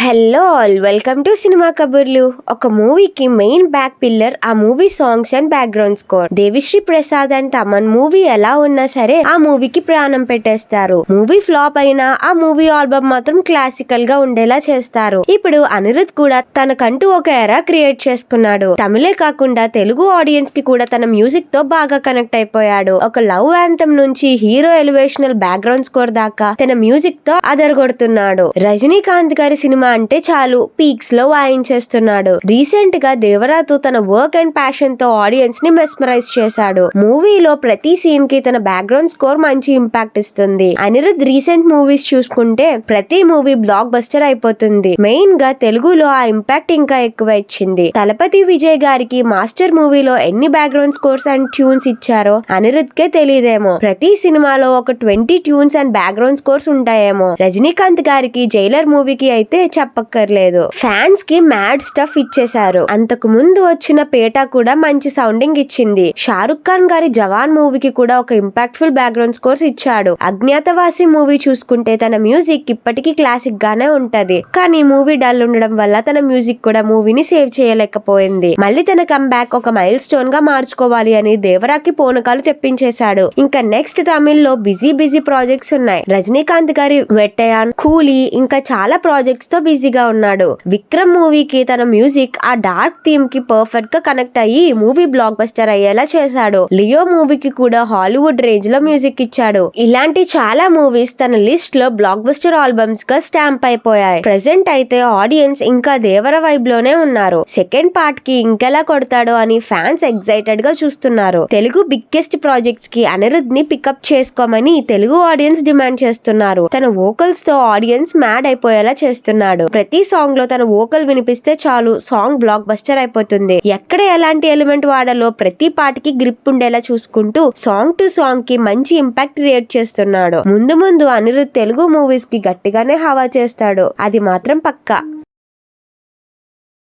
Hello all, welcome to cinema కబుర్లు. ఒక మూవీకి మెయిన్ బ్యాక్ పిల్లర్ ఆ movie songs and background score. Devi Sri Prasad and Thaman movie ఎలా ఉన్నా సరే ఆ మూవీకి ప్రాణం పెట్టేస్తారు. మూవీ ఫ్లాప్ అయినా ఆ మూవీ ఆల్బమ్ మాత్రం క్లాసికల్ గా ఉండేలా చేస్తారు. ఇప్పుడు అనిరుద్ కూడా తనకంటూ ఒక ఎరా క్రియేట్ చేసుకున్నాడు. తమిళే కాకుండా తెలుగు ఆడియన్స్ కి కూడా తన మ్యూజిక్ తో బాగా కనెక్ట్ అయిపోయాడు. ఒక లవ్ యాంథమ్ నుంచి హీరో ఎలివేషనల్ బ్యాక్గ్రౌండ్ స్కోర్ దాకా తన మ్యూజిక్ తో అదరగొడుతున్నాడు. రజనీకాంత్ గారి సినిమా అంటే చాలు పీక్స్ లో వాయించేస్తున్నాడు. రీసెంట్ గా దేవరాతో తన వర్క్ అండ్ ప్యాషన్ తో ఆడియన్స్ ని మెస్మరైజ్ చేశాడు. మూవీలో ప్రతి సీన్ కి తన బ్యాక్గ్రౌండ్ స్కోర్ మంచి ఇంపాక్ట్ ఇస్తుంది. అనిరుద్ రీసెంట్ మూవీస్ చూసుకుంటే ప్రతి మూవీ బ్లాక్ బస్టర్ అయిపోతుంది. మెయిన్ గా తెలుగులో ఆ ఇంపాక్ట్ ఇంకా ఎక్కువ ఇచ్చింది. తలపతి విజయ్ గారికి మాస్టర్ మూవీలో ఎన్ని బ్యాక్గ్రౌండ్ స్కోర్స్ అండ్ ట్యూన్స్ ఇచ్చారో అనిరుద్ కే తెలియదేమో. ప్రతి సినిమాలో ఒక 20 ట్యూన్స్ అండ్ బ్యాక్గ్రౌండ్ స్కోర్స్ ఉంటాయేమో. రజనీకాంత్ గారికి జైలర్ మూవీకి అయితే చెప్పక్కర్లేదు. ఫ్యాన్స్ కి మ్యాడ్ స్టఫ్ ఇచ్చేశారు. అంతకు ముందు వచ్చిన పేట కూడా మంచి సౌండింగ్ ఇచ్చింది. షారుఖ్ ఖాన్ గారి జవాన్ మూవీకి కూడా ఒక ఇంపాక్ట్ఫుల్ బ్యాక్గ్రౌండ్ స్కోర్స్ ఇచ్చాడు. అజ్ఞాతవాసి మూవీ చూసుకుంటే తన మ్యూజిక్ ఇప్పటికీ క్లాసిక్ గానే ఉంటది. కానీ మూవీ డల్ ఉండడం వల్ల తన మ్యూజిక్ కూడా మూవీని సేవ్ చేయలేకపోయింది. మళ్ళీ తన కంబ్యాక్ ఒక మైల్ స్టోన్ గా మార్చుకోవాలి అని దేవరాకి పూనకాలు తెప్పించేశాడు. ఇంకా నెక్స్ట్ తమిళ్లో బిజీ ప్రాజెక్ట్స్ ఉన్నాయి. రజనీకాంత్ గారి వెట్టయాన్, కూలీ ఇంకా చాలా ప్రాజెక్ట్స్ తో బిజీగా ఉన్నాడు. విక్రమ్ మూవీకి తన మ్యూజిక్ ఆ డార్క్ థీమ్ కి పర్ఫెక్ట్ గా కనెక్ట్ అయ్యి మూవీ బ్లాక్ బస్టర్ అయ్యేలా చేశాడు. లియో మూవీకి కూడా హాలీవుడ్ రేంజ్ లో మ్యూజిక్ ఇచ్చాడు. ఇలాంటి చాలా మూవీస్ తన లిస్ట్ లో బ్లాక్ బస్టర్ ఆల్బమ్స్ గా స్టాంప్ అయిపోయాయి. ప్రెసెంట్ అయితే ఆడియన్స్ ఇంకా దేవర వైబ్ లోనే ఉన్నారు. సెకండ్ పార్ట్ కి ఇంకెలా కొడతాడో అని ఫ్యాన్స్ ఎక్సైటెడ్ గా చూస్తున్నారు. తెలుగు బిగ్గెస్ట్ ప్రాజెక్ట్స్ కి అనిరుద్ ని పికప్ చేసుకోమని తెలుగు ఆడియన్స్ డిమాండ్ చేస్తున్నారు. తన వోకల్స్ తో ఆడియన్స్ మ్యాడ్ అయిపోయేలా చేస్తున్నాడు. ప్రతి సాంగ్ లో తన వోకల్ వినిపిస్తే చాలు సాంగ్ బ్లాక్ బస్టర్ అయిపోతుంది. ఎక్కడ ఎలాంటి ఎలిమెంట్ వాడాలో ప్రతి పాటకి గ్రిప్ ఉండేలా చూసుకుంటూ సాంగ్ టు సాంగ్ కి మంచి ఇంపాక్ట్ క్రియేట్ చేస్తున్నాడు. ముందు అనిరుద్ తెలుగు మూవీస్ కి గట్టిగానే హవా చేస్తాడు. అది మాత్రం పక్కా.